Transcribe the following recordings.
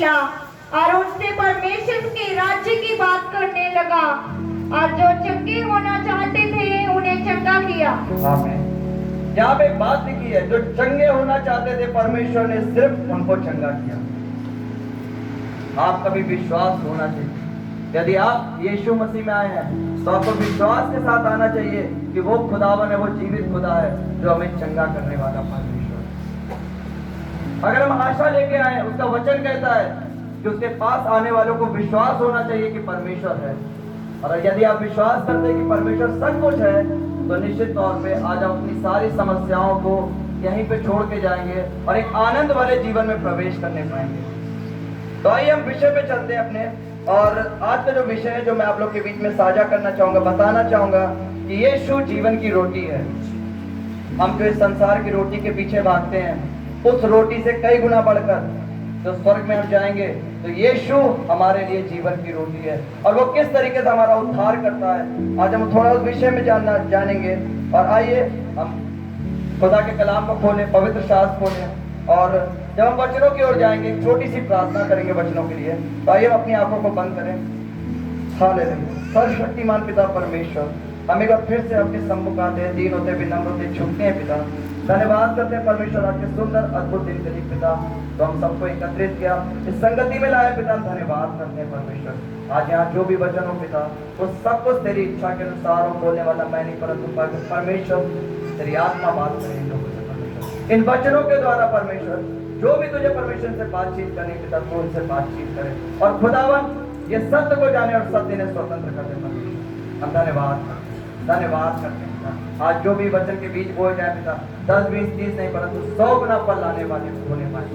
मिला और उससे परमेश्वर के राज्य की बात करने लगा और जो चंगे होना चाहते थे उन्हें चंगा किया। आमीन। यहाँ पे एक बात लिखी है, जो चंगे होना चाहते थे परमेश्वर ने सिर्फ उनको चंगा किया। आपका भी विश्वास होना चाहिए। यदि आप यीशु मसीह में आए हैं तो आपको विश्वास के साथ आना चाहिए कि वो खुदावन है, वो जीवित खुदा है जो हमें चंगा करने वाला परमेश्वर। अगर हम आशा लेके आए, उसका वचन कहता है कि उसके पास आने वालों को विश्वास होना चाहिए कि परमेश्वर है। और यदि आप विश्वास करते हैं कि परमेश्वर सचमुच है तो निश्चित तौर पे आज आप अपनी सारी समस्याओं को यहीं पे छोड़ के जाएंगे और एक आनंद वाले जीवन में प्रवेश करने पाएंगे। तो आइए हम विषय पे चलते हैं अपने। और आज का जो विषय है जो मैं आप लोग के बीच में साझा करना चाहूंगा, बताना चाहूंगा कि यीशु जीवन की रोटी है। हम जो इस संसार की रोटी के पीछे भागते हैं, उस रोटी से कई गुना बढ़कर जो स्वर्ग में हम जाएंगे, तो यीशु हमारे लिए जीवन की रोटी है और वो किस तरीके से हमारा उद्धार करता है। आज हम थोड़ा उस विषय में जानेंगे। और आइए हम खुदा के कलाम को खोलें, पवित्र शास्त्र खोलें और जब हम वचनों की ओर जाएंगे एक छोटी सी प्रार्थना करेंगे वचनों के लिए। तो आइए हम अपनी आंखों को बंद करें। हालेलुया। सर्वशक्तिमान पिता परमेश्वर, हम एक बार फिर से आपके सम्मुख आते हैं, दीन होते, विनम्र होते, झुकते हैं पिता। धन्यवाद करते हैं परमेश्वर आपके सुंदर अद्भुत दिन के लिए पिता, तो हम सबको एकत्रित किया, इस संगति में लाए पिता। धन्यवाद करते हैं परमेश्वर। आज यहाँ जो भी वचन हो पिता, वो सब कुछ तेरी इच्छा के अनुसार हो। बोलने वाला मैं नहीं परंतु परमेश्वर तेरी आत्मा बात करें लोगों से परमेश्वर। इन वचनों के द्वारा परमेश्वर जो भी तुझे परमेश्वर से बातचीत करनी पिता, तो उनसे बातचीत करे और खुदावन ये सत्य को जाने और सत्य ने स्वतंत्र कर दे परमेश्वर। हम धन्यवाद करते हैं पिता। आज जो भी वचन के बीज बोए जाए पिता, 10, 20, 30 नहीं परंतु 100 गुना फल लाने वाले होने पाए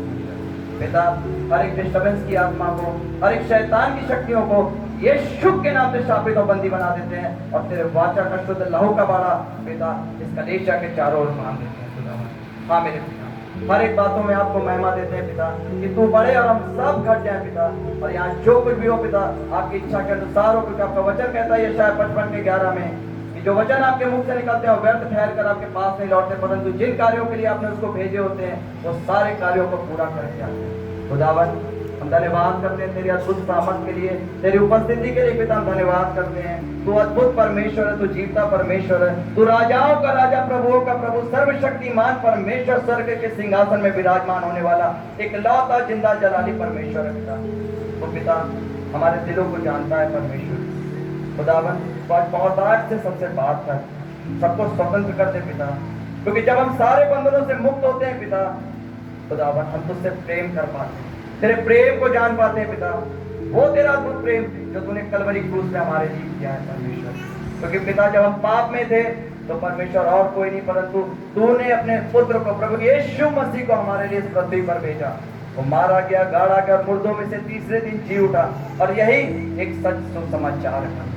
पिता। हर एक डिस्टर्बेंस की आत्मा को, हर एक शैतान की शक्तियों को यीशु के नाम से शापित और बंदी बना देते हैं और तेरे वाचा का शुद्ध लहू का बाड़ा पिता इस कलीसिया के चारों ओर बांध देते हैं खुदावन। हाँ मेरे पिता, हर एक बातों में आपको महिमा देते हैं पिता कि तू बड़े और हम सब घट जाए पिता। और यहाँ जो कुछ भी हो पिता आपकी इच्छा के अनुसार हो, क्योंकि आपका वचन कहता है यशायाह 55:11 में कि जो वचन आपके मुख से निकलते हैं व्यर्थ ठहर कर आपके पास नहीं लौटते, परंतु जिन कार्यों के लिए आपने उसको भेजे होते हैं वो सारे कार्यों को पूरा करके आते हैं। खुदावन हम धन्यवाद करते हैं तेरी अद्भुत सामर्थ के लिए, तेरी उपस्थिति के लिए पिता। हम धन्यवाद करते हैं, तू अद्भुत परमेश्वर है, तू जीवता परमेश्वर है, तू राजाओं का राजा, प्रभुओं का प्रभु, सर्वशक्तिमान परमेश्वर, स्वर्ग के सिंहासन में विराजमान होने वाला एक लौता जिंदा जलाली परमेश्वर है पिता। तो पिता हमारे दिलों को जानता है परमेश्वर। खुदावन पहुंचाहट से सबसे बात कर, सबको स्वतंत्र कर दे पिता, क्योंकि जब हम सारे बंधनों से मुक्त होते हैं पिता, खुदावन हम तुझसे प्रेम कर पाते हैं, तेरे प्रेम को जान पाते हैं पिता। वो तेरा अद्भुत प्रेम जो तूने कलवरी क्रूस पे हमारे लिए किया है परमेश्वर। क्योंकि पिता जब हम पाप में थे तो परमेश्वर और कोई नहीं परंतु तूने अपने पुत्र को, प्रभु यीशु मसीह को हमारे लिए इस पृथ्वी पर भेजा। वो मारा गया, गाड़ा गया, मुर्दों में से तीसरे दिन जी उठा और यही एक सच सुसमाचार है परमेश्वर।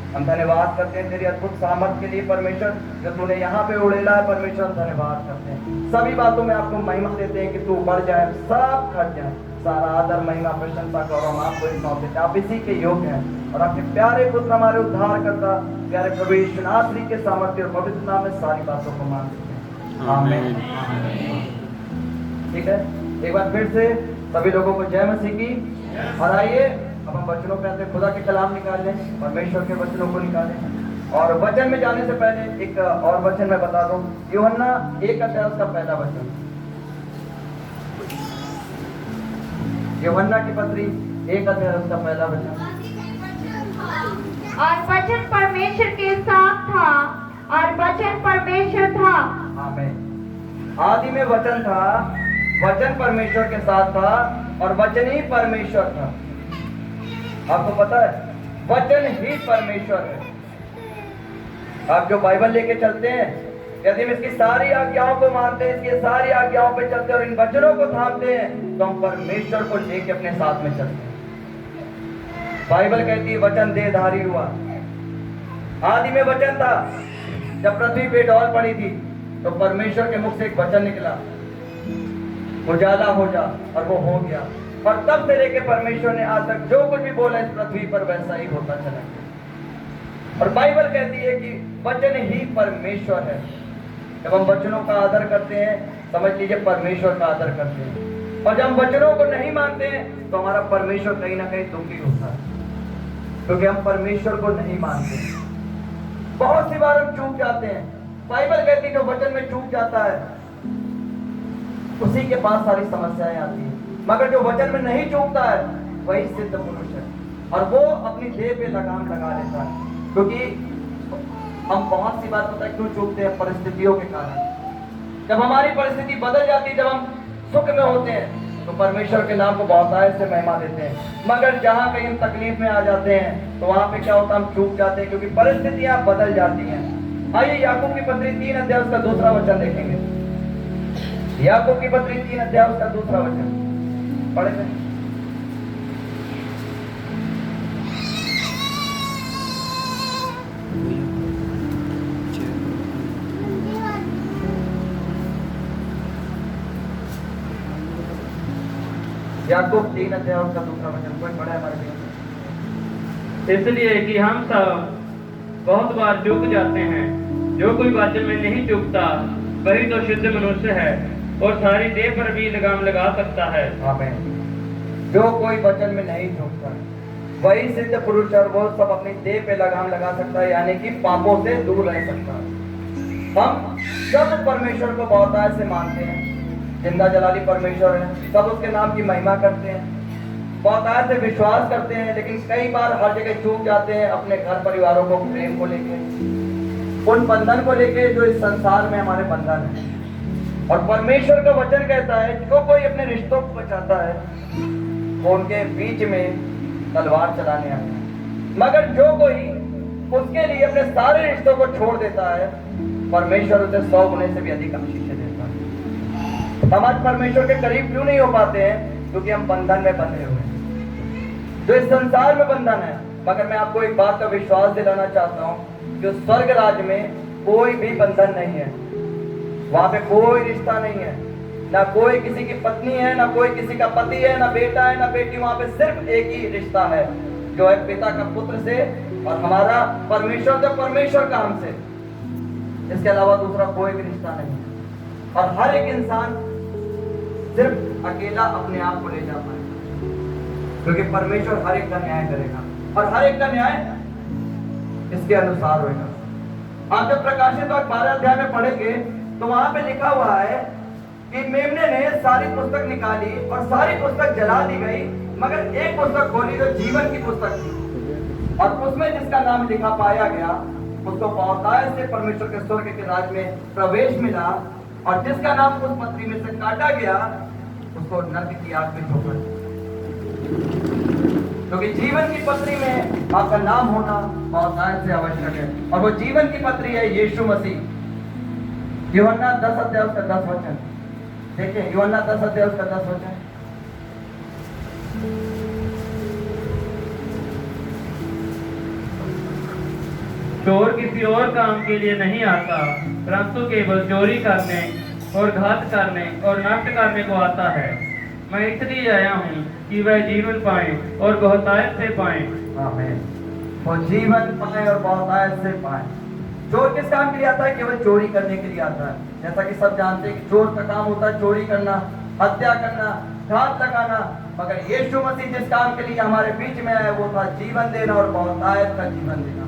हम धन्यवाद करते हैं तेरी अद्भुत सामर्थ के लिए परमेश्वर, जो तूने यहाँ पे उड़ेला है परमेश्वर। हम धन्यवाद करते हैं, सभी बातों में आपको महिमा देते हैं कि तू बढ़ जाए, सब घट जाए। सारा आदर, महिमा, प्रशंसा करो हम आपको ही सौंप देते हैं। आप इसी के योग्य हैं और आपके प्यारे पुत्र हमारे उद्धार करता प्यारे प्रभु यीशु नासरी के सामर्थ्य और पवित्र नाम में सारी बातों को मानते हैं। आमीन। ठीक है, एक बार फिर से सभी लोगों को जय मसीह की। और आइए अब हम वचनों पे आते हैं। खुदा के कलाम निकाल लें, परमेश्वर के वचनों को निकालें। और वचन में जाने से पहले एक और वचन मैं बता दूं, यूहन्ना 1 उसका पहला वचन, यूहन्ना की पत्री 1 उसका पहला वचन। और वचन परमेश्वर के साथ था और वचन परमेश्वर था। आमीन। आदि में वचन था, वचन परमेश्वर के साथ था और वचन ही परमेश्वर था। आपको पता है वचन ही परमेश्वर है। आप जो बाइबल लेके चलते हैं, यदि हम इसकी सारी आज्ञाओं को मानते हैं, इसकी सारी आज्ञाओं पे चलते हैं और इन वचनों को थामते हैं, तो हम परमेश्वर को लेके अपने साथ में चलते हैं। बाइबल कहती है वचन देहधारी हुआ। आदि में वचन था, जब पृथ्वी पे डौल पड़ी थी तो परमेश्वर के मुख से एक वचन निकला, उजाला हो जा, और वो हो गया। और तब से लेके परमेश्वर ने आज तक जो कुछ भी बोला इस पृथ्वी पर वैसा ही होता चला गया। और बाइबल कहती है कि वचन ही परमेश्वर है। जब हम वचनों का आदर करते हैं, समझ लीजिए परमेश्वर का आदर करते हैं। और जब हम वचनों को नहीं मानते हैं तो हमारा परमेश्वर कहीं ना कहीं दुखी होता है, क्योंकि हम परमेश्वर को नहीं मानते। बहुत सी बार हम चूक जाते हैं। बाइबल कहती है जो वचन में चूक जाता है उसी के पास सारी समस्याएं आती हैं, मगर जो वचन में नहीं चूकता है वही सिद्ध पुरुष है, और वो अपनी देह पे लगाम लगा लेता है। क्योंकि हम बहुत सी बार पता है क्यों चूकते हैं, परिस्थितियों के कारण। जब हमारी परिस्थिति बदल जाती है, जब हम सुख में होते हैं तो परमेश्वर के नाम को बहुतायत से महिमा देते हैं, मगर जहां कहीं हम तकलीफ में आ जाते हैं तो वहां पे क्या होता है, हम चूक जाते हैं, क्योंकि परिस्थितियां बदल जाती हैं। आइए याकूब की पत्री 3 अध्याय उसका दूसरा वचन देखेंगे। याकूब की पत्री 3 अध्याय उसका दूसरा वचन पढ़ेंगे। याकूब 3 अध्याय उसका दूसरा वचन कोई पढ़ा है हमारे लिए? इसलिए कि हम सब बहुत बार चूक जाते हैं। जो कोई वचन में नहीं चूकता वही तो शुद्ध मनुष्य है और सारी देह पर भी लगाम लगा सकता है। आमीन। जो कोई वचन में नहीं चूकता वही सिद्ध पुरुष और वो सब अपनी देह पे लगाम लगा सकता है, यानी कि पापों से दूर रह सकता है। हम सब परमेश्वर को बहुतायत से मानते हैं, जिंदा जलाली परमेश्वर है, सब उसके नाम की महिमा करते हैं, बहुतायत से विश्वास करते हैं, लेकिन कई बार हर जगह चूक जाते हैं अपने घर परिवारों को, प्रेम को लेके, उन बंधन को लेके जो इस संसार में हमारे बंधन है। और परमेश्वर का वचन कहता है जो कोई अपने रिश्तों को बचाता है वो उनके बीच में तलवार चलाने आता है, मगर जो कोई उसके लिए अपने सारे रिश्तों को छोड़ देता है परमेश्वर उसे 100 गुने से भी अधिक आशीष देता है। हम आज परमेश्वर के करीब क्यों नहीं हो पाते हैं? क्योंकि हम बंधन में बंधे हुए हैं, जो इस संसार में बंधन है। मगर मैं आपको एक बात का विश्वास दिलाना चाहता हूँ, जो स्वर्ग राज्य में कोई भी बंधन नहीं है, वहां पे कोई रिश्ता नहीं है, ना कोई किसी की पत्नी है, ना कोई किसी का पति है, ना बेटा है, ना बेटी। वहां पे सिर्फ एक ही रिश्ता है, जो है पिता का पुत्र से और हमारा परमेश्वर से परमेश्वर का हमसे। इसके अलावा दूसरा कोई भी रिश्ता नहीं है। और हर एक इंसान सिर्फ अकेला अपने आप को ले जा पाएगा, क्योंकि परमेश्वर हर एक का न्याय करेगा और हर एक का न्याय इसके अनुसार होगा। आप जब प्रकाशित वाक्य 12 अध्याय में पढ़ेंगे तो वहां पे लिखा हुआ है कि मेमने ने सारी पुस्तक निकाली और सारी पुस्तक जला दी गई, मगर एक पुस्तक खोली जो जीवन की पुस्तक थी, और उसमें जिसका नाम लिखा पाया गया उसको बहुतायत से परमेश्वर के स्वर्ग के राज्य में प्रवेश मिला, और जिसका नाम उस पत्री में से काटा गया उसको नरक की आग में झोंका। क्योंकि जीवन की पत्री में आपका नाम होना बहुतायत से आवश्यक है, और वो जीवन की पत्री है यीशु मसीह। यूहन्ना 10 अध्याय उसका 10 वचन देखिए। यूहन्ना 10 अध्याय उसका 10 वचन। चोर किसी और काम के लिए नहीं आता, परंतु केवल चोरी करने और घात करने और नष्ट करने को आता है। मैं इसलिए आया हूँ कि वह जीवन पाए और बहुतायत से पाए। आमीन। वो जीवन पाए और बहुतायत से पाए। चोर किस काम के लिए आता है? केवल चोरी करने के लिए आता है। जैसा कि सब जानते हैं कि चोर का काम होता है चोरी करना, हत्या करना, घात लगाना, मगर यीशु मसीह जिस काम के लिए हमारे बीच में आया वो था जीवन देना और बहुतायत का जीवन देना,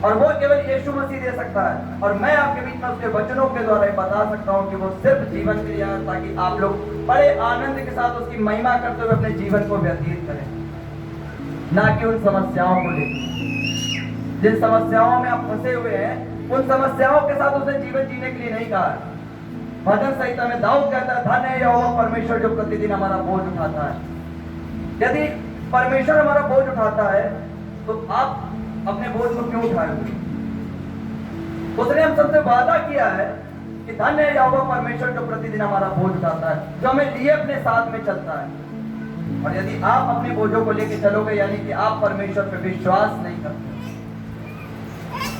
और वो केवल यीशु मसीह दे सकता है। और मैं आपके बीच में उसके वचनों के द्वारा बता सकता हूँ कि वो सिर्फ जीवन के लिए आया ताकि आप लोग बड़े आनंद के साथ उसकी महिमा करते हुए अपने जीवन को व्यतीत करें, ना कि उन समस्याओं को लेकर। जिन समस्याओं में आप फंसे हुए हैं उन समस्याओं के साथ उसने जीवन जीने के लिए नहीं कहा। भजन संहिता में दाऊद कहता है, धन्य है यहोवा परमेश्वर जो प्रतिदिन हमारा बोझ उठाता है। यदि परमेश्वर हमारा बोझ उठाता है तो आप अपने बोझ को क्यों उठाएंगे? उसने हम सबसे वादा किया है कि धन्य है यहोवा परमेश्वर जो प्रतिदिन हमारा बोझ उठाता है, जो हमें लिए अपने साथ में चलता है। और यदि आप अपने बोझों को लेकर चलोगे, यानी कि आप परमेश्वर पे विश्वास नहीं करते,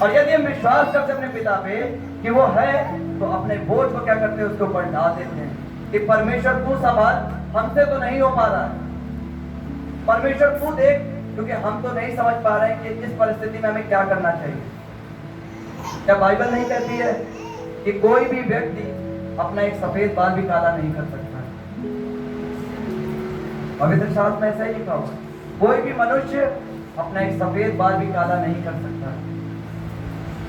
और यदि हम विश्वास करते अपने पिता पे कि वो है, तो अपने बोझ को क्या करते हैं? उसके ऊपर डाल देते हैं कि परमेश्वर तू संभाल, हमसे तो नहीं हो पा रहा है, परमेश्वर तू देख, क्योंकि हम तो नहीं समझ पा रहे हैं कि इस परिस्थिति में हमें क्या करना चाहिए। क्या बाइबल नहीं कहती है कि कोई भी व्यक्ति अपना एक सफेद बाल भी काला नहीं कर सकता है? पवित्र शास्त्र में ऐसा ही लिखा हुआ है, कोई भी मनुष्य अपना एक सफेद बाल भी काला नहीं कर सकता है।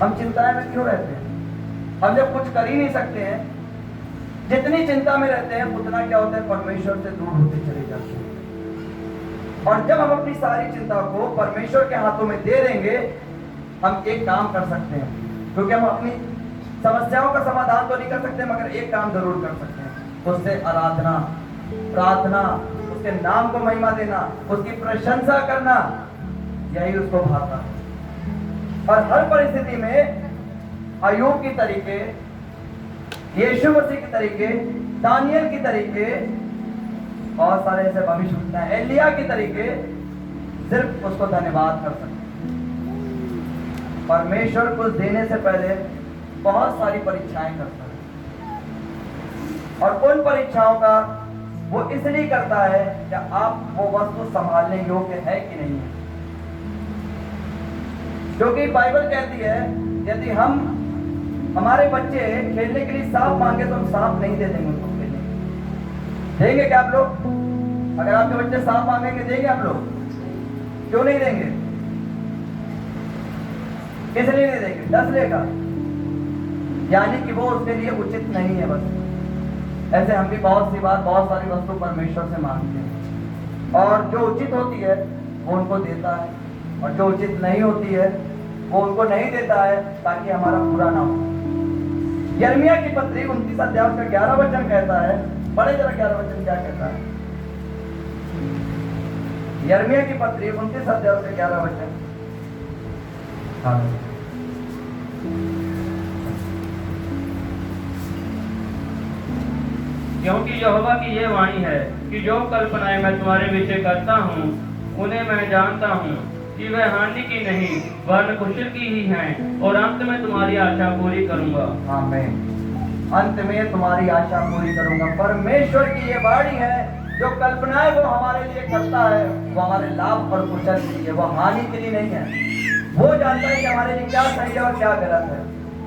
हम चिंताएं में क्यों रहते हैं? हम जब कुछ कर ही नहीं सकते हैं, जितनी चिंता में रहते हैं उतना क्या होता है, परमेश्वर से दूर होते चले जाते हैं। और जब हम अपनी सारी चिंता को परमेश्वर के हाथों में दे देंगे, हम एक काम कर सकते हैं, क्योंकि हम अपनी समस्याओं का समाधान तो नहीं कर सकते, मगर एक काम जरूर कर सकते हैं, उससे आराधना, प्रार्थना, उसके नाम को महिमा देना, उसकी प्रशंसा करना, यही उसको भाता है। और हर परिस्थिति में अय्यूब की तरीके, यीशु मसीह की तरीके, दानियल की तरीके, बहुत सारे ऐसे भविष्यवक्ता हैं, एलिया की तरीके, सिर्फ उसको धन्यवाद कर सकते हैं। परमेश्वर कुछ देने से पहले बहुत सारी परीक्षाएं करता है, और उन परीक्षाओं का वो इसलिए करता है कि आप वो वस्तु संभालने योग्य है कि नहीं है। क्योंकि बाइबल कहती है यदि हम हमारे बच्चे खेलने के लिए सांप मांगे तो हम सांप नहीं दे देंगे उनको खेलने। देंगे क्या आप लोग? अगर आपके बच्चे सांप मांगेंगे देंगे आप लोग? क्यों नहीं देंगे? किस लिए नहीं देंगे? डस लेगा, यानी कि वो उसके लिए उचित नहीं है। बस ऐसे हम भी बहुत सी बात, बहुत सारी वस्तु परमेश्वर से मांगते हैं, और जो उचित होती है वो उनको देता है, और जो उचित नहीं होती है वो उनको नहीं देता है ताकि हमारा पूरा ना हो। यिर्मयाह की पत्री 29 अध्याय उसका 11 वचन कहता है, बड़े जरा 11 वचन क्या कहता है? यिर्मयाह की पत्री 29 अध्याय उसका 11 वचन। क्योंकि यहोवा की यह वाणी है कि जो कल्पनाएं मैं तुम्हारे विषय करता हूँ उन्हें मैं जानता हूँ कि वह हानि की नहीं वरन कुशल की ही हैं, और अंत में तुम्हारी आशा पूरी करूंगा। आमीन। अंत में तुम्हारी आशा पूरी करूंगा। परमेश्वर की ये वाणी है, जो कल्पनाएं वो हमारे लिए करता है वो हमारे लाभ और कुशल के लिए, वो हानि के लिए नहीं है। वो जानता है कि हमारे लिए क्या सही है और क्या गलत है,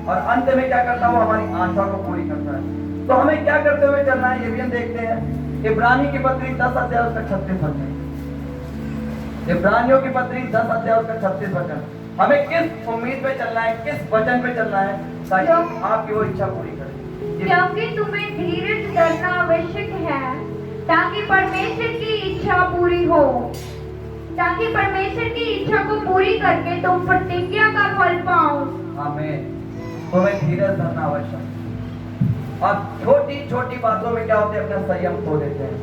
और अंत में क्या करता है, वो हमारी आशा को पूरी करता है। तो हमें क्या करते हुए चलना है, ये भी हम देखते हैं। इब्रानी की पत्री 10 अध्याय उसका 36 वचन। इब्रानियों की पत्री 10 अध्याय उसका 36 वचन। हमें किस उम्मीद पे चलना है, किस वचन पे चलना है, ताकि आपकी वो इच्छा पूरी करे। क्योंकि तुम्हें धीरज धरना आवश्यक है ताकि परमेश्वर की इच्छा पूरी हो, ताकि परमेश्वर की इच्छा को पूरी करके तुम प्रतिज्ञा का फल पाओ। आमीन। तुम्हें धीरज धरना आवश्यक। अब छोटी छोटी बातों में क्या होते हैं, अपना संयम खो देते हैं।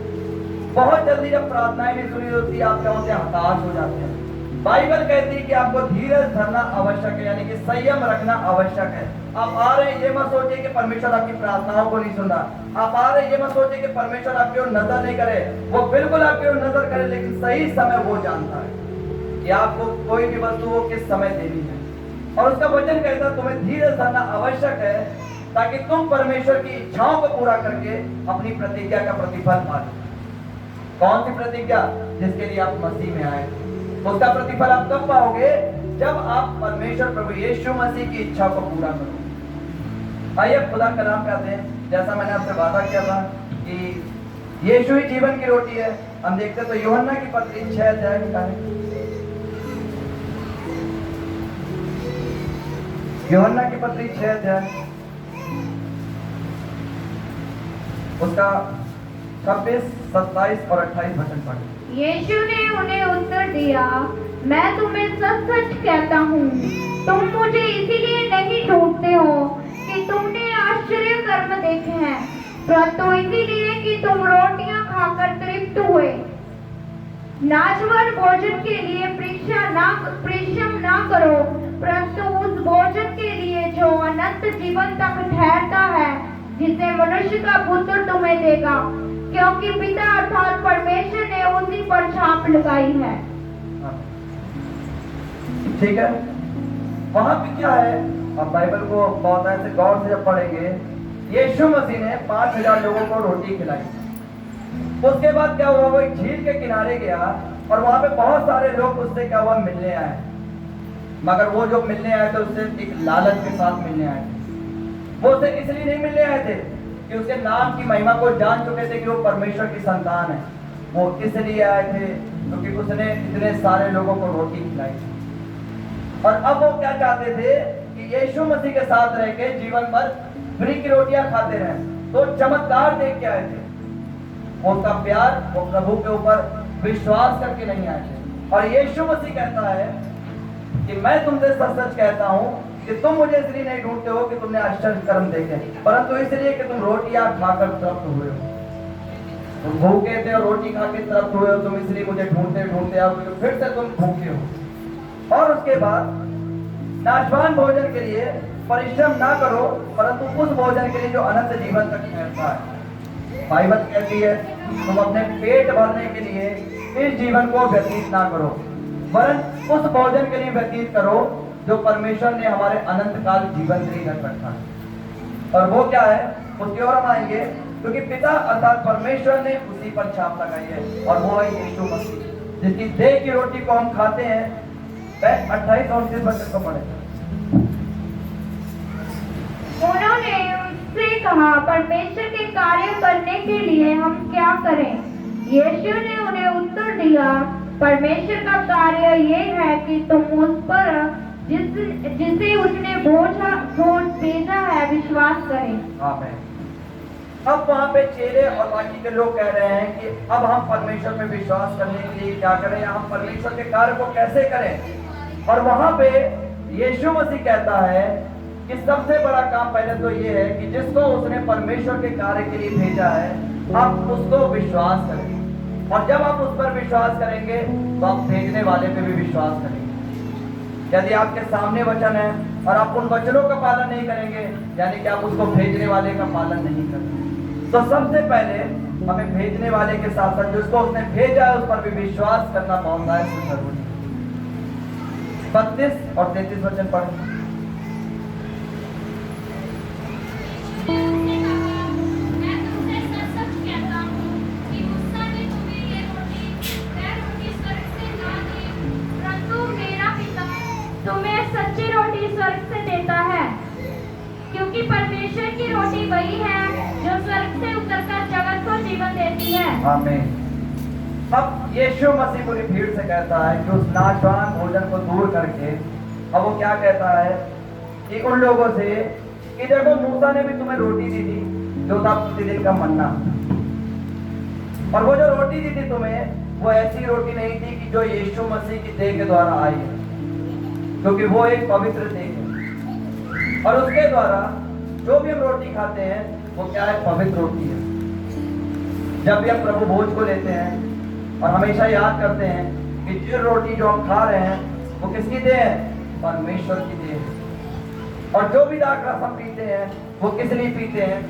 बहुत जल्दी जब प्रार्थनाएं नहीं सुनी होती, आप क्या होते हैं, हताश हो जाते हैं। बाइबल कहती है कि आपको धीरज धरना आवश्यक है, यानी कि संयम रखना आवश्यक है। आप आ रहे हैं, ये मत सोचिए कि परमेश्वर आपकी प्रार्थनाओं को नहीं सुन रहा। आप आ रहे हैं, ये मत सोचिए कि परमेश्वर आपकी ओर नजर नहीं करे, वो बिल्कुल आपकी ओर नजर करे, लेकिन सही समय वो जानता है कि आपको कोई भी वस्तु वो किस समय देनी है। और उसका वचन कहता है तुम्हें धीरज धरना आवश्यक है ताकि तुम परमेश्वर की इच्छाओं को पूरा करके अपनी प्रतिज्ञा का प्रतिफल पा लो। कौन सी प्रतिज्ञा? जिसके लिए आप मसीह में आए, उसका प्रतिफल आप कब पाओगे? जब आप परमेश्वर प्रभु यीशु मसीह की इच्छा को पूरा करो। आइए खुदा का नाम कहते हैं, जैसा मैंने आपसे वादा किया था कि यीशु ही जीवन की रोटी है। हम देखते तो यूहन्ना की पत्री 6 अध्याय निकालें। यूहन्ना की पत्री 6 अध्याय उसका 26, 27 और 28 वचन पढ़ें। यीशु ने उन्हें उत्तर दिया, मैं तुम्हें सच सच कहता हूँ, तुम मुझे इसीलिए नहीं ढूंढते हो कि तुमने आश्चर्य कर्म देखे हैं, परंतु इसीलिए कि तुम रोटियां खाकर तृप्त हुए। नाशवान भोजन के लिए परिश्रम ना करो, परंतु उस भोजन के लिए जो अनंत जीवन तक ठहरता है, जिसे मनुष्य का पुत्र तुम्हें देगा, क्योंकि पिता अर्थात परमेश्वर ने उसी पर छाप लगाई है। ठीक है, वहां पे क्या है? अब बाइबल को बहुत ऐसे गौर से जब पढ़ेंगे, यीशु मसीह ने 5000 लोगों को रोटी खिलाई। उसके बाद क्या हुआ, वो एक झील के किनारे गया और वहां पे बहुत सारे लोग उससे क्या हुआ, मिलने आए। मगर वो जो मिलने आए थे उससे एक लालच के साथ मिलने आए थे। वो उससे इसलिए नहीं मिलने आए थे कि उसके नाम की महिमा को जान चुके थे कि वो परमेश्वर की संतान है। वो इसलिए आए थे क्योंकि उसने इतने सारे लोगों को रोटी खिलाई थी। और अब वो क्या चाहते थे कि यीशु मसीह के साथ रह के जीवन भर फ्री की रोटियां खाते रहे। तो चमत्कार देख के आए थे। वो उसका प्यार, वो प्रभु के ऊपर विश्वास करके नहीं आए थे। और यीशु मसीह कहता है कि मैं तुमसे सच सच कहता हूं कि तुम मुझे इसलिए नहीं ढूंढते हो कि तुमने आश्चर्य कर्म देखे, परंतु इसलिए कि तुम रोटियां खाकर तृप्त हुए हो। तुम भूखे थे और रोटी खा के तृप्त हुए हो, तुम इसलिए मुझे ढूंढते ढूंढते आओ क्योंकि फिर से तुम भूखे हो। और उसके बाद नाशवान भोजन के लिए परिश्रम ना करो, परंतु उस भोजन के लिए जो अनंत जीवन तक ठहरता है। बाइबल कहती है तुम अपने पेट भरने के लिए इस जीवन को व्यतीत ना करो, वरन उस भोजन के लिए व्यतीत करो जो परमेश्वर ने हमारे अनंत काल जीवन के लिए रख रखा है। और वो क्या है, उसकी ओर हम आएंगे, क्योंकि पिता अर्थात परमेश्वर ने उसी पर छाप लगाई है, और वो है यीशु मसीह, जिसकी देह की रोटी को हम खाते हैं। 28 और 29 वचन को पढ़े। उन्होंने उससे कहा, परमेश्वर के कार्य करने के लिए हम क्या करें? यीशु ने उन्हें उत्तर दिया, परमेश्वर का कार्य ये है कि तुम उस पर जिसे उसने भेजा है विश्वास करें। आमीन। अब वहाँ पे चेले और बाकी के लोग कह रहे हैं कि अब हम परमेश्वर में विश्वास करने के लिए क्या करें, या हम परमेश्वर के कार्य को कैसे करें। और वहाँ पे यीशु मसीह कहता है कि सबसे बड़ा काम पहले तो ये है कि जिसको उसने परमेश्वर के कार्य के लिए भेजा है, आप उसको विश्वास करें। और जब आप उस पर विश्वास करेंगे तो आप भेजने वाले पे भी विश्वास करेंगे। यदि आपके सामने वचन है और आप उन वचनों का पालन नहीं करेंगे, यानी कि आप उसको भेजने वाले का पालन नहीं करेंगे। तो सबसे पहले हमें भेजने वाले के साथ साथ जिसको उसने भेजा है उस पर भी विश्वास करना बहुत जरूरी है। 32 और 33 वचन पढ़ें। मैं तुमसे सच सच कहता हूँ कि मूसा ने तुम्हें ये रोटी स्वर्ग से ना दी, परंतु मेरा पिता तुम्हें सच्ची रोटी स्वर्ग से देता है, क्योंकि परमेश्वर की रोटी वही है जो स्वर्ग से उतरकर जगत को जीवन देती है। आमीन। अब यीशु मसीह पूरी भीड़ से कहता है कि उस नाशवान भोजन को दूर करके अब वो क्या कहता है कि उन लोगों से कि देखो मूसा ने भी तुम्हें रोटी दी थी जो था प्रतिदिन का मन्ना, और वो जो रोटी दी थी तुम्हें वो ऐसी रोटी नहीं थी कि जो यीशु मसीह की देह के द्वारा आई है, क्योंकि वो एक पवित्र देह है। और उसके द्वारा जो भी हम रोटी खाते हैं वो क्या है, पवित्र रोटी है। जब भी हम प्रभु भोज को लेते हैं और हमेशा याद करते हैं कि जो रोटी जो हम खा रहे हैं वो किसकी देह है, परमेश्वर की देह है। और जो भी दाखरस हम पीते हैं वो किस लिए पीते हैं,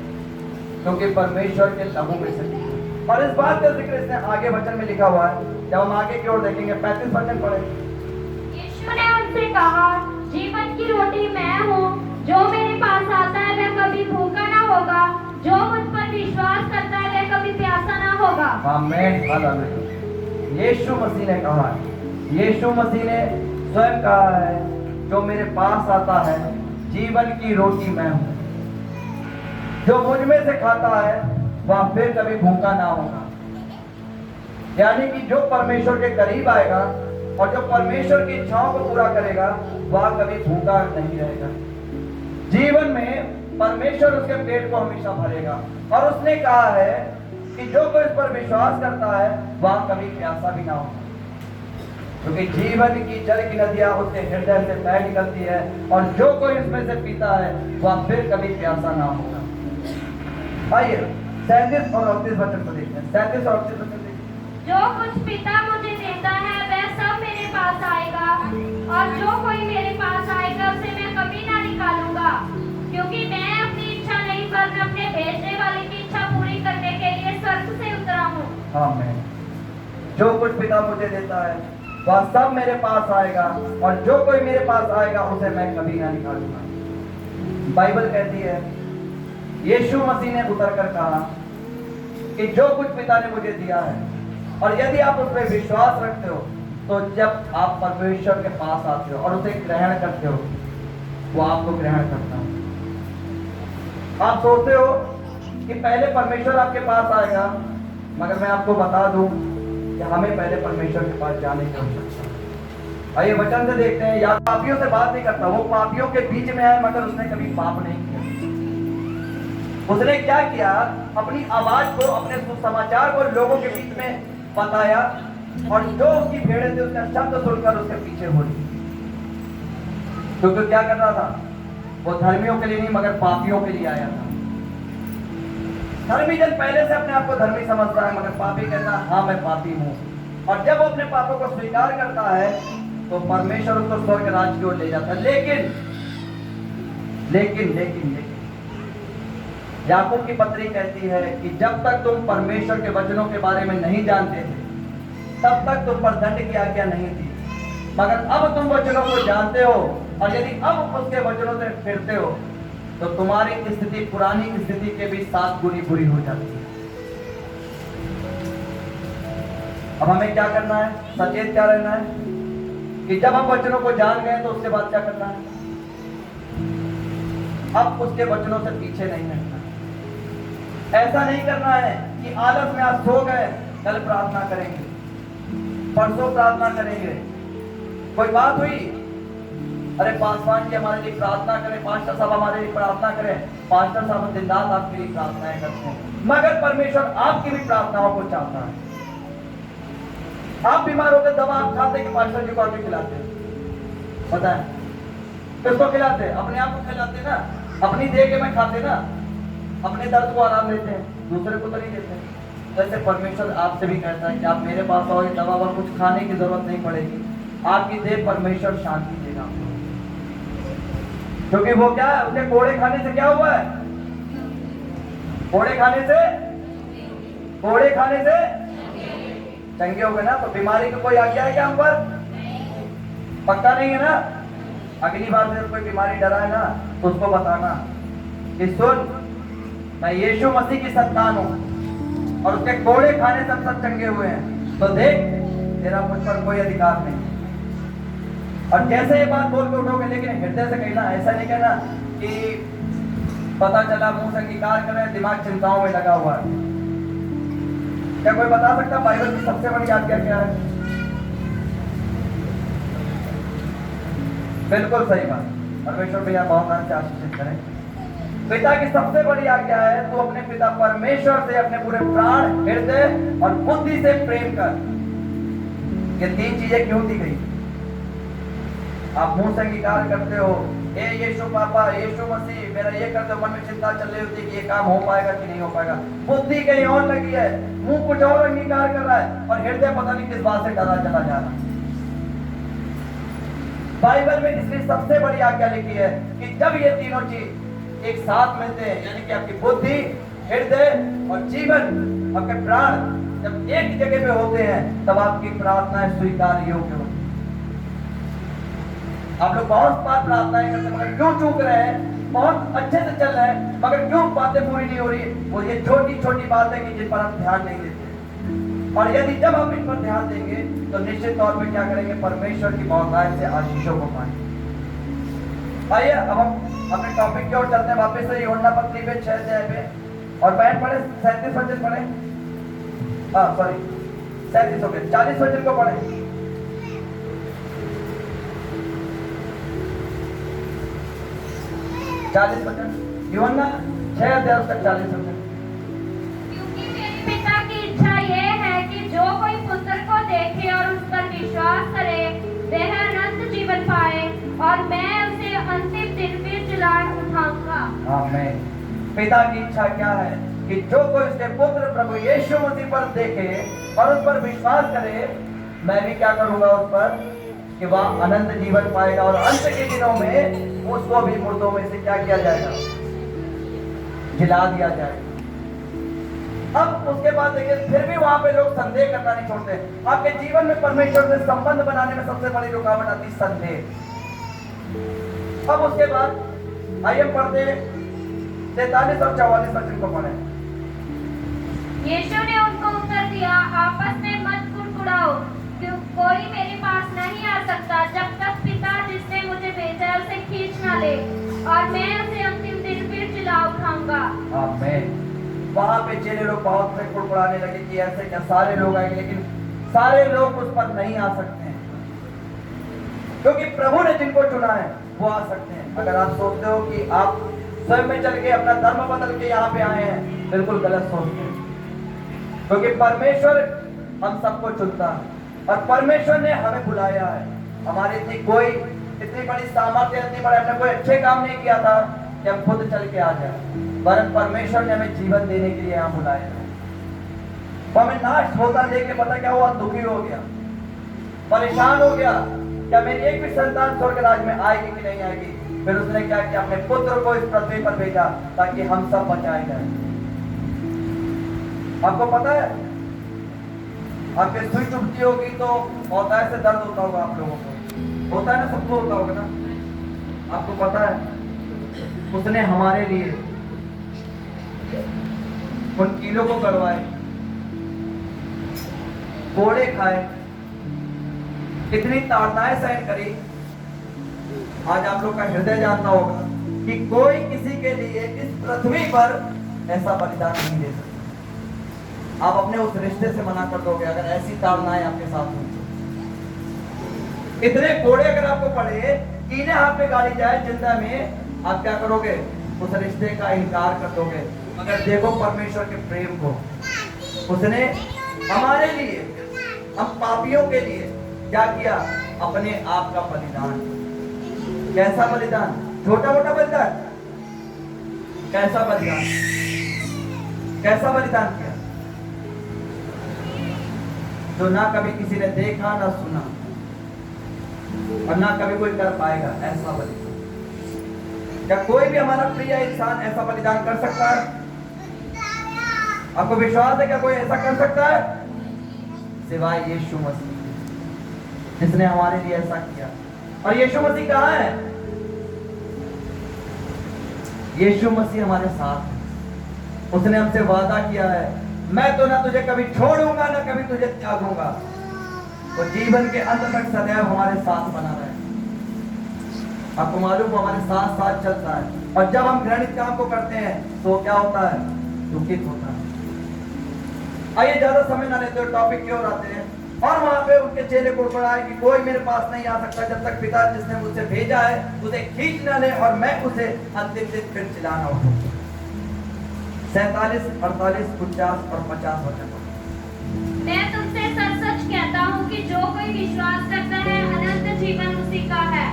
क्योंकि परमेश्वर के लहू में से पीते हैं। और इस बात का जिक्र इसने आगे वचन में लिखा हुआ है। जब हम आगे की ओर देखेंगे 35 वचन पढ़े। यीशु ने उनसे कहा, जीवन की रोटी मैं हूँ, जो मेरे पास आता है वह कभी भूखा ना होगा, जो मुझ पर विश्वास करता है वह कभी प्यासा ना होगा। आमीन। हालेलुया। यीशु मसीह ने कहा है, यीशु मसीह ने स्वयं कहा है, जो मेरे पास आता है जीवन की रोटी मैं हूं, जो मुझ में से खाता है वह फिर कभी भूखा ना होगा। यानी कि जो परमेश्वर के करीब आएगा और जो परमेश्वर की इच्छाओं को पूरा करेगा वह कभी भूखा नहीं रहेगा। जीवन में परमेश्वर उसके पेट को हमेशा भरेगा। और उसने कहा है कि जो कोई इस पर विश्वास करता है वह कभी प्यासा भी ना होगा, क्योंकि जीवन की जल की नदियां उसके हृदय से बह निकलती है, और जो कोई इसमें से पीता है वह फिर कभी प्यासा ना होगा। आइए 37 और 38 वचन को देखते हैं। 37 और 38 वचन देखिए। जो कुछ पिता मुझे देता है वह सब मेरे पास आएगा, और जो कोई मेरे पास आएगा उसे मैं कभी ना निकालूंगा, क्योंकि मैं अपनी इच्छा नहीं बल्कि अपने भेजने वाले की इच्छा पूरी करने के लिए स्वर्ग से उतरा हूँ। आमीन। जो कुछ पिता मुझे देता है वह सब मेरे पास आएगा, और जो कोई मेरे पास आएगा उसे मैं कभी ना निकालूंगा। बाइबल कहती है यीशु मसीह ने उतर कर कहा कि जो कुछ पिता ने मुझे दिया है, और यदि आप उस पर विश्वास रखते हो तो जब आप परमेश्वर के पास आते हो और उसे ग्रहण करते हो वो आपको ग्रहण करता है। आप सोचते हो कि पहले परमेश्वर आपके पास आएगा, मगर मैं आपको बता दूं कि हमें पहले परमेश्वर के पास जाने की आवश्यकता है। आइए वचन से देखते हैं, या पापियों से बात नहीं करता, वो पापियों के बीच में है मगर उसने कभी पाप नहीं किया। उसने क्या किया, अपनी आवाज को, अपने सुसमाचार को लोगों के बीच में बताया, और जो उसकी भेड़ें थी उसका शब्द सुनकर उसके पीछे हो ली। क्योंकि क्या कर रहा था, वो धर्मियों के लिए नहीं मगर पापियों के लिए आया था। धर्मी जन पहले से अपने आप को धर्मी समझता है, मगर पापी कहता है हाँ मैं पापी हूं। और जब वो अपने पापों को स्वीकार करता है तो परमेश्वर उसको स्वर्ग राज्य की ओर ले जाता है। लेकिन लेकिन लेकिन लेकिन याकूब की पत्री कहती है कि जब तक तुम परमेश्वर के वचनों के बारे में नहीं जानते थे तब तक तुम पर दंड की आज्ञा नहीं थी, मगर अब तुम वचनों को जानते हो और यदि अब उसके वचनों से फिरते हो तो तुम्हारी स्थिति पुरानी स्थिति के भी 7 गुनी बुरी हो जाती है। अब हमें क्या करना है, सचेत क्या रहना है कि जब हम वचनों को जान गए तो उसके बाद क्या करना है, अब उसके वचनों से पीछे नहीं हटना। ऐसा नहीं करना है कि आलस में आज सो गए, कल प्रार्थना करेंगे, परसों प्रार्थना करेंगे। कोई बात हुई, अरे पासवान जी हमारे लिए प्रार्थना करें, पास्टर साहब हमारे लिए प्रार्थना करें। पास्टर साहब दिन रात आपके लिए प्रार्थनाएं करते हैं, मगर परमेश्वर आपकी भी प्रार्थनाओं को चाहता है। आप बीमार होकर दवा आप खाते कि पास्टर जी को आके खिलाते हैं? बताएं, किसको खिलाते हैं? अपने आप को खिलाते ना, अपनी देह के में खाते ना, अपने दर्द को आराम देते हैं, दूसरे को तो नहीं देते। जैसे परमेश्वर आपसे भी कहता है कि आप मेरे पास आओगे, दवा व कुछ खाने की जरूरत नहीं पड़ेगी, आपकी देह परमेश्वर शांति देगा। क्योंकि वो क्या है, उसके कोड़े खाने से क्या हुआ है? कोड़े खाने से चंगे हो गए ना। तो बीमारी को कोई आज्ञा है क्या हम पर? पक्का नहीं है ना। अगली बार से कोई बीमारी डरा है ना तो उसको बताना कि सुन, मैं यीशु मसीह की संतान हूं और उसके कोड़े खाने से सब चंगे हुए हैं, तो देख तेरा मुझ पर कोई अधिकार नहीं। और कैसे ये बात बोल के उठोगे, लेकिन हृदय से कहना, ऐसा नहीं कहना कि पता चला मुंह से अंगीकार कर रहे हैं, दिमाग चिंताओं में लगा हुआ है। क्या कोई बता सकता बाइबल की सबसे बड़ी आज्ञा क्या है? बिल्कुल सही बात, परमेश्वर भैया बहुत से आशीषित करें। पिता की सबसे बड़ी आज्ञा है तू अपने पिता परमेश्वर से अपने पूरे प्राण, हृदय और बुद्धि से प्रेम कर। ये 3 चीजें क्यों दी गई? आप मुंह से अंगीकार करते हो, ए यीशु पापा, यीशु मसीह मेरा ये करते हो, मन में चिंता चल रही होती है कि ये काम हो पाएगा कि नहीं हो पाएगा, बुद्धि कहीं और लगी है, मुंह कुछ और अंगीकार कर रहा है और हृदय पता नहीं किस बात से डरा चला जा रहा है। बाइबल में इसलिए सबसे बड़ी आज्ञा लिखी है कि जब ये तीनों चीज एक साथ मिलते हैं, यानी कि आपकी बुद्धि, हृदय और जीवन, आपके प्राण जब एक जगह पे होते हैं तब आपकी प्रार्थनाएं स्वीकार योग्य होती है। आप लोग बहुत बार प्रार्थनाएं करते हैं मगर क्यों चूक रहे हैं? बहुत अच्छे से चल रहे हैं मगर क्यों बातें पूरी नहीं हो रही? वो ये छोटी छोटी बातें कि जिन पर हम ध्यान नहीं देते। और यदि जब हम इन पर ध्यान देंगे तो निश्चित तौर पे क्या करेंगे? परमेश्वर की बहुतायत से आशीषों को पाएंगे। आइए अब हम अपने टॉपिक की ओर चलते हैं वापस से। यूहन्ना पत्री पे 6 अध्याय पे, और बहन पढ़े 37 वचन पढ़े, 37 हो गए, 40 वचन को पढ़े। 40 वचन, यूहन्ना 6 अध्याय तक 40 वचन। क्योंकि मेरे पिता की इच्छा यह है कि जो कोई पुत्र को देखे और उस पर विश्वास करे वह अनंत जीवन पाए, और मैं उसे अंतिम दिन फिर जिला उठाऊंगा। आमीन। पिता की इच्छा क्या है कि जो कोई उसके पुत्र प्रभु यीशु मसीह पर देखे और उस पर विश्वास करे, मैं भी क्या करूंगा उस पर, कि वह अनंत जीवन पाएगा और अंत के दिनों में उसको भी मुर्दों में से क्या किया जाएगा? जिला दिया जाएगा। अब उसके बाद देखिए, फिर भी वहां पे लोग संदेह करना नहीं छोड़ते। आपके जीवन में परमेश्वर से संबंध बनाने में सबसे बड़ी रुकावट आती है संदेह। अब उसके बाद आइए पढ़ते 43 और 44 वचन को पढ़े। यीशु ने उनको उत्तर दिया, आपस में मत कुड़कुड़ाओ, कोई मेरे पास नहीं आ सकता जब तक पिता जिसने मुझे भेजा है उसे खींच ना ले, और मैं उसे अंतिम दिन फिर जिला उठाऊंगा। आमीन। वहां पे चेले लोग बहुत से कुड़कुड़ाने लगे कि ऐसे क्या, सारे लोग आएंगे, लेकिन सारे लोग उस पर नहीं आ सकते हैं, क्योंकि प्रभु ने जिनको चुना है वो आ सकते हैं। अगर आप सोचते हो कि आप स्वयं में चल के अपना धर्म बदल के यहाँ पे आए हैं, बिल्कुल गलत सोचते हैं, क्योंकि परमेश्वर हम सबको चुनता है और परमेश्वर ने हमें बुलाया है। हमारी इतनी बड़ी सामर्थ्य, इतनी बड़े हमने कोई अच्छे काम नहीं किया था कि हम खुद चल के आ जाए, वरन परमेश्वर ने हमें जीवन देने के लिए यहाँ बुलाया है। तो हमें नाश होता देख के पता क्या हुआ, दुखी हो गया, परेशान हो गया, क्या मेरी एक भी संतान स्वर्ग राज्य में आएगी कि नहीं आएगी। फिर उसने क्या किया, अपने पुत्र को इस पृथ्वी पर भेजा ताकि हम सब बचाए जाए। आपको पता है, आपके सुई चुभती होगी तो होता है, से दर्द होता होगा, आप लोगों को होता है ना, सबको होता होगा ना। आपको पता है उसने हमारे लिए उन कीलों को गड़वाए, कोड़े खाए, कितनी ताड़नाएं सहन करी। आज आप लोग का हृदय जानता होगा कि कोई किसी के लिए इस पृथ्वी पर ऐसा बलिदान नहीं दे सकता। आप अपने उस रिश्ते से मना कर दोगे अगर ऐसी ताड़नाएं आपके साथ हों। इतने कोड़े अगर आपको पड़े, कीले हाथ पे गाड़ी जाए जिंदा में, आप क्या करोगे, उस रिश्ते का इनकार कर दोगे। मगर देखो परमेश्वर के प्रेम को, उसने हमारे लिए, हम पापियों के लिए क्या किया, अपने आप का बलिदान। कैसा बलिदान, छोटा मोटा बलिदान, कैसा बलिदान, कैसा बलिदान किया जो ना कभी किसी ने देखा ना सुना और ना कभी कोई कर पाएगा। ऐसा बलिदान क्या कोई भी हमारा प्रिय इंसान ऐसा बलिदान कर सकता है? आपको विश्वास है क्या कोई ऐसा कर सकता है? सिवाय यीशु मसीह, जिसने हमारे लिए ऐसा किया। और यीशु मसीह कहाँ है? यीशु मसीह हमारे साथ है। उसने हमसे वादा किया है, मैं तो ना तुझे कभी छोड़ूंगा ना कभी तुझे त्यागूंगा। वो जीवन के अंत तक सदैव हमारे साथ बना रहे। आपको मालूम, वो हमारे साथ साथ चलता है। और जब हम घृणित काम को करते हैं तो क्या होता है, दुखित होता है। आइए ज्यादा समय ना लेते हुए टॉपिक की ओर आते हैं। और वहां पे उनके चेले कुड़कुड़ाए कि कोई मेरे पास नहीं आ सकता जब तक पिता जिसने मुझसे भेजा है उसे खींच ना ले और मैं उसे अंतिम दिन फिर चिल्लाना उठूं। 47, 48, 49 और 50 वचन। मैं तुमसे सच सच कहता हूँ कि जो कोई विश्वास करता है अनंत जीवन उसी का है।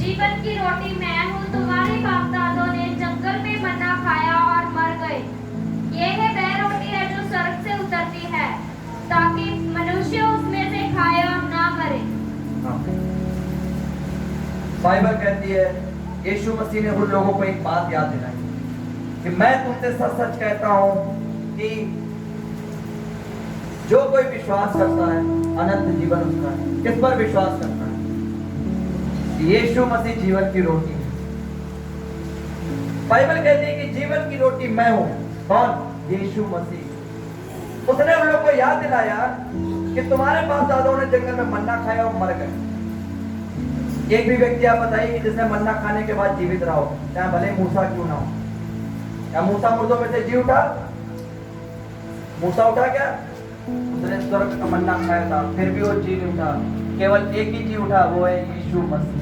जीवन की रोटी मैं हूँ। तुम्हारे बाप दादों ने जंगल में मन्ना खाया और मर गए। ये है वह रोटी है जो स्वर्ग से उतरती है ताकि मनुष्य उसमें से खाए और ना मरे। बाइबल कहती है, यीशु मसीह ने उन लोगों को एक बात याद दिलाई कि मैं तुमसे सच सच कहता हूं कि जो कोई विश्वास करता है अनंत जीवन उसका है। किस पर विश्वास करता है? यीशु मसीह जीवन की रोटी है। बाइबल कहती है कि जीवन की रोटी मैं हूं। कौन? यीशु मसीह। उसने उन लोगों को याद दिलाया कि तुम्हारे बाप दादाओं ने जंगल में मन्ना खाया और मर गए। एक भी व्यक्ति आप बताइए कि जिसने मन्ना खाने के बाद जीवित रहा हो, चाहे भले मूसा क्यों ना हो। क्या मूसा मुर्दों में से जी उठा? मूसा उठा क्या? उसने स्वर्ग का मन्ना खाया था, फिर भी वो जी नहीं उठा। केवल एक ही जी उठा, वो है यीशु मसीह।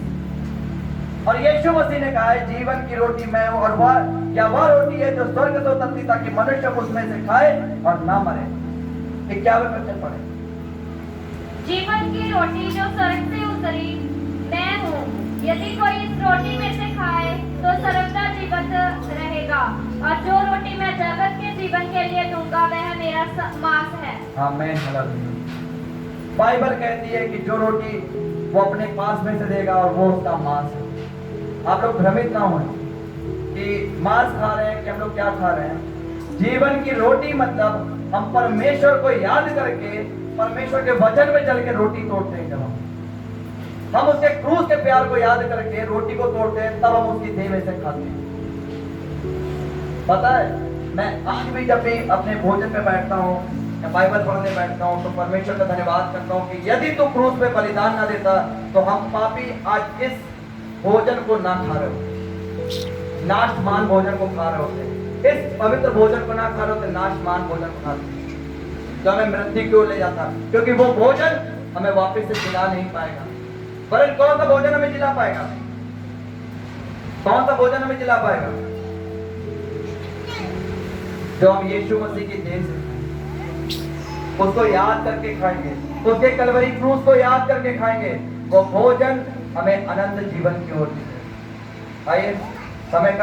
और यीशु मसीह ने कहा है जीवन की रोटी मैं हूं और वह रोटी है जो स्वर्ग से उतरती ताकि मनुष्य उसमें से खाए और ना मरे। 51 वचन पढ़े। जीवन की रोटी जो स्वर्ग से उतरी मैं हूँ। यदि कोई इस रोटी में से खाए तो सर्वदा जीवित रहेगा और जो रोटी मैं जगत के जीवन के लिए दूंगा वह मेरा मांस है। आमीन। बाइबल कहती है कि जो रोटी वो अपने पास में से देगा और वो उसका मांस है। आप लोग भ्रमित ना हो कि मांस खा रहे हैं कि हम लोग क्या खा रहे हैं। जीवन की रोटी मतलब हम परमेश्वर को याद करके, परमेश्वर के वचन में चल के रोटी तोड़ते हैं। जब हम उसके क्रूस के प्यार को याद करके रोटी को तोड़ते हैं, तब हम उसकी देह में से खाते हैं। पता है, मैं आज भी जब भी अपने भोजन पे बैठता हूँ या बाइबल पढ़ने बैठता हूँ तो परमेश्वर का धन्यवाद करता हूँ कि यदि तू क्रूस पे बलिदान ना देता तो हम पापी आज इस भोजन को ना खा रहे होते, नाशमान भोजन को खा रहे होते, इस पवित्र भोजन को ना खा रहे होते, नाशमान भोजन को खाते। जो हमें मृत्यु की ओर ले जाता है, क्योंकि वो भोजन हमें वापस से जिला नहीं पाएगा। वरन कौन सा भोजन हमें जिला पाएगा? कौन सा भोजन हमें जिला पाएगा? जो हम यीशु मसीह की देह से उसको याद करके खाएंगे, उसके कलवरी क्रूस को याद करके खाएंगे, वो भोजन हमें अनंत जीवन की ओर ले जाएगा। आइए समय का